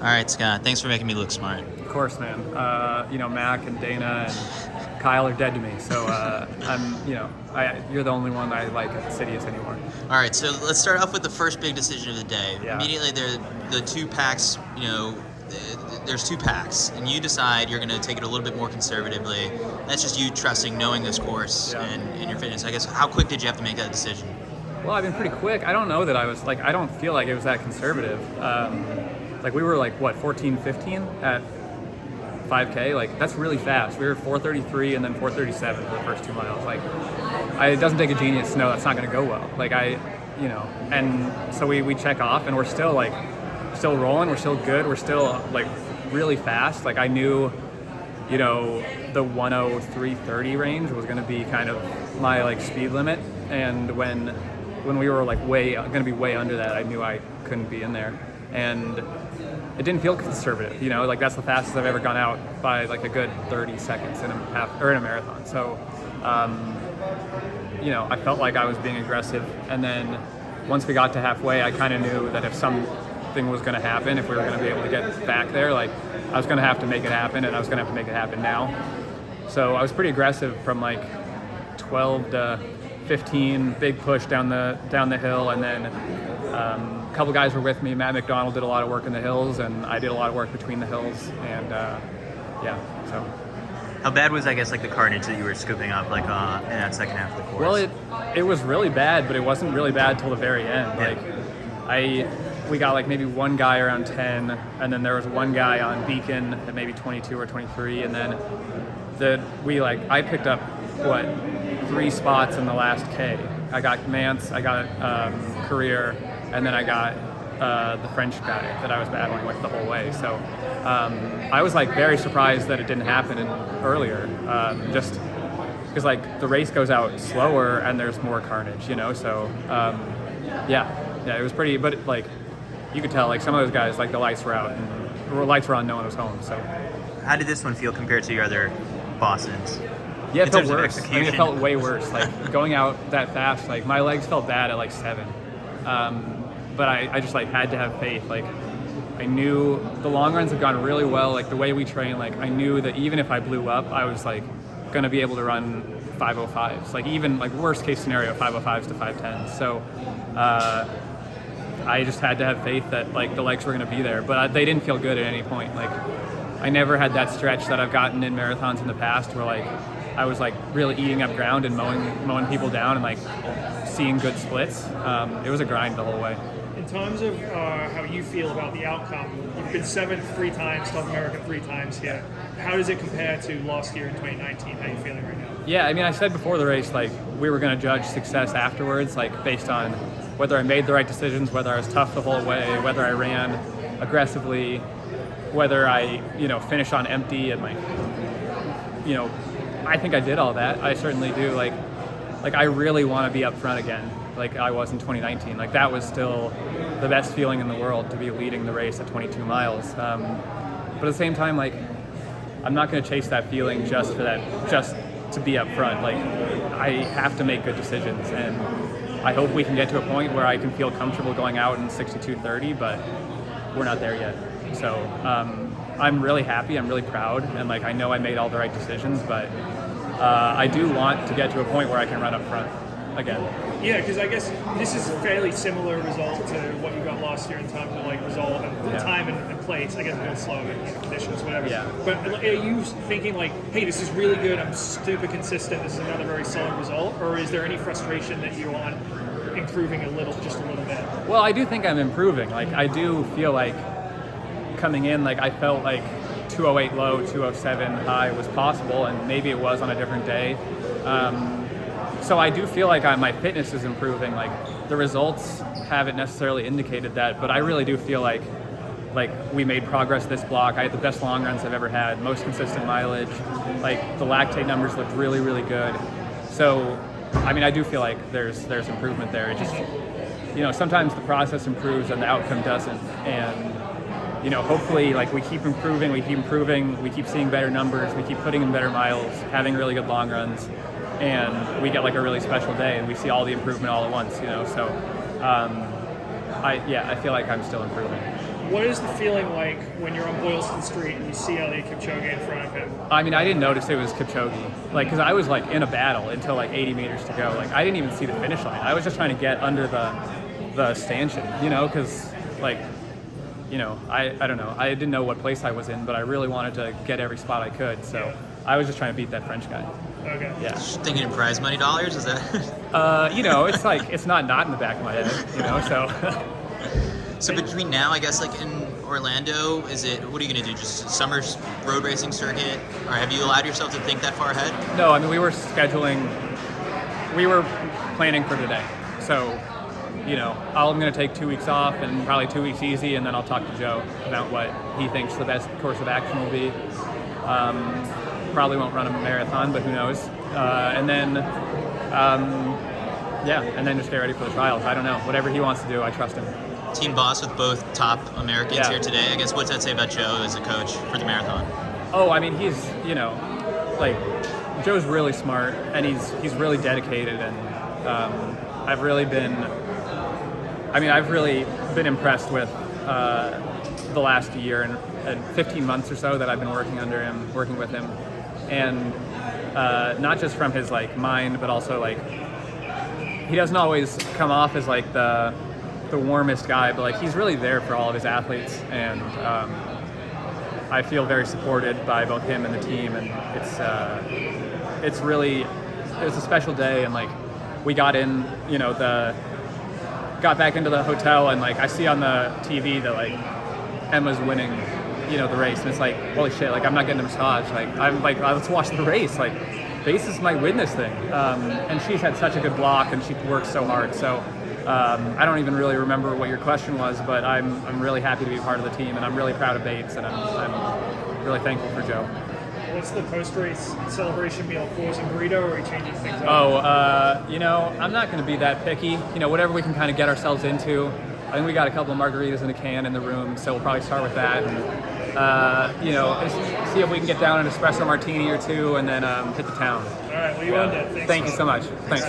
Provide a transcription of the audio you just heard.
All right, Scott. Thanks for making me look smart. Of course, man. Mac and Dana and Kyle are dead to me. So you're the only one I like at CITIUS anymore. All right, so let's start off with the first big decision of the day. Yeah. Immediately, the two packs. There's two packs, and you decide you're going to take it a little bit more conservatively. That's just you trusting, knowing this course and your fitness. I guess, how quick did you have to make that decision? Well, I've been pretty quick. I don't know that I was I don't feel like it was that conservative. We were 14, 15 at 5K. That's really fast. We were 4:33 and then 4:37 for the first 2 miles. It doesn't take a genius to know that's not going to go well. And so we check off, and we're still rolling. We're still good. We're still really fast. I knew, the 1:03:30 range was going to be kind of my speed limit. And when we were going to be way under that, I knew I couldn't be in there. And it didn't feel conservative, that's the fastest I've ever gone out by a good 30 seconds in a marathon. So, I felt like I was being aggressive. And then once we got to halfway, I kind of knew that if something was going to happen, if we were going to be able to get back there, I was going to have to make it happen, and I was going to have to make it happen now. So I was pretty aggressive from 12 to 15, big push down the hill, and then a couple guys were with me. Matt McDonald did a lot of work in the hills, and I did a lot of work between the hills, and so. How bad was, the carnage that you were scooping up, in that second half of the course? Well, it was really bad, but it wasn't really bad till the very end. Yeah. We got maybe one guy around 10, and then there was one guy on Beacon at maybe 22 or 23, and then I picked up 3 spots in the last K. I got Mance, I got Career, and then I got the French guy that I was battling with the whole way. So I was very surprised that it didn't happen earlier, just because the race goes out slower and there's more carnage, So it was pretty. But you could tell some of those guys the lights were out and the lights were on, no one was home. So how did this one feel compared to your other Bostons? Yeah, it felt worse. It felt way worse. Going out that fast, my legs felt bad at 7. But I just had to have faith. I knew the long runs have gone really well. The way we train, I knew that even if I blew up, I was going to be able to run 5:05s. Even worst case scenario, 5:05s to 5:10s. So I just had to have faith that the legs were going to be there. But they didn't feel good at any point. I never had that stretch that I've gotten in marathons in the past where I was really eating up ground and mowing people down and seeing good splits. It was a grind the whole way. In terms of how you feel about the outcome, you've been 7th 3 times, South American 3 times here. How does it compare to last year in 2019? How are you feeling right now? Yeah, I said before the race, we were going to judge success afterwards, based on whether I made the right decisions, whether I was tough the whole way, whether I ran aggressively, whether I, finished on empty, and I think I did all that. I certainly do. I really want to be up front again, like I was in 2019. That was still the best feeling in the world, to be leading the race at 22 miles. But at the same time, I'm not going to chase that feeling just to be up front. I have to make good decisions, and I hope we can get to a point where I can feel comfortable going out in 62:30, but we're not there yet. So I'm really happy, I'm really proud, and I know I made all the right decisions, but I do want to get to a point where I can run up front again. Yeah, because I guess this is a fairly similar result to what you got last year in terms of result and time and place. I guess a little slow, conditions, whatever. Yeah. But are you thinking hey, this is really good, I'm super consistent, this is another very solid result, or is there any frustration that you want improving just a little bit? Well, I do think I'm improving. I do feel coming in, I felt 208 low, 207 high was possible, and maybe it was on a different day. So I do feel my fitness is improving. The results haven't necessarily indicated that, but I really do feel like we made progress this block. I had the best long runs I've ever had, most consistent mileage. The lactate numbers looked really, really good. So, I do feel there's improvement there. It just, sometimes the process improves and the outcome doesn't. And hopefully, we keep improving, we keep seeing better numbers, we keep putting in better miles, having really good long runs, and we get a really special day, and we see all the improvement all at once, So, I feel like I'm still improving. What is the feeling like when you're on Boylston Street and you see Eliud Kipchoge in front of him? I mean, I didn't notice it was Kipchoge, like, because I was like in a battle until like 80 meters to go. Like, I didn't even see the finish line. I was just trying to get under the stanchion, you know, because like, you know, I don't know. I didn't know what place I was in, but I really wanted to get every spot I could. So I was just trying to beat that French guy. Okay. Yeah. Thinking in prize money dollars, is that? You know, it's like it's not in the back of my head, you know. So. So between now, I guess, like in Orlando, what are you gonna do? Just summer road racing circuit, or have you allowed yourself to think that far ahead? No, I mean we were planning for today. So, you know, I'm gonna take 2 weeks off and probably 2 weeks easy, and then I'll talk to Joe about what he thinks the best course of action will be. Probably won't run a marathon, but who knows? And then just get ready for the trials. I don't know. Whatever he wants to do, I trust him. Team boss with both top Americans here today. I guess, what's that say about Joe as a coach for the marathon? Oh, I mean, he's, you know, like, Joe's really smart, and he's really dedicated, and I've really been impressed with the last year and 15 months or so that I've been working with him, and not just from his like mind, but also like he doesn't always come off as like the warmest guy, but like he's really there for all of his athletes, and I feel very supported by both him and the team, and it was a special day, and like we got back into the hotel, and like I see on the TV that like Emma's winning, you know, the race, and it's like, holy shit, like I'm not getting a massage, like I'm like, let's watch the race, like basis might win this thing, and she's had such a good block, and she works so hard, so I don't even really remember what your question was, but I'm really happy to be part of the team, and I'm really proud of Bates, and I'm really thankful for Joe. What's the post-race celebration meal? Coors and burrito, or are you changing things up? Oh, you know, I'm not going to be that picky. You know, whatever we can kind of get ourselves into. I think we got a couple of margaritas in a can in the room, so we'll probably start with that. And, you know, see if we can get down an espresso martini or two, and then hit the town. All right, well, you earned it. Thanks. Thank you so much. Thanks.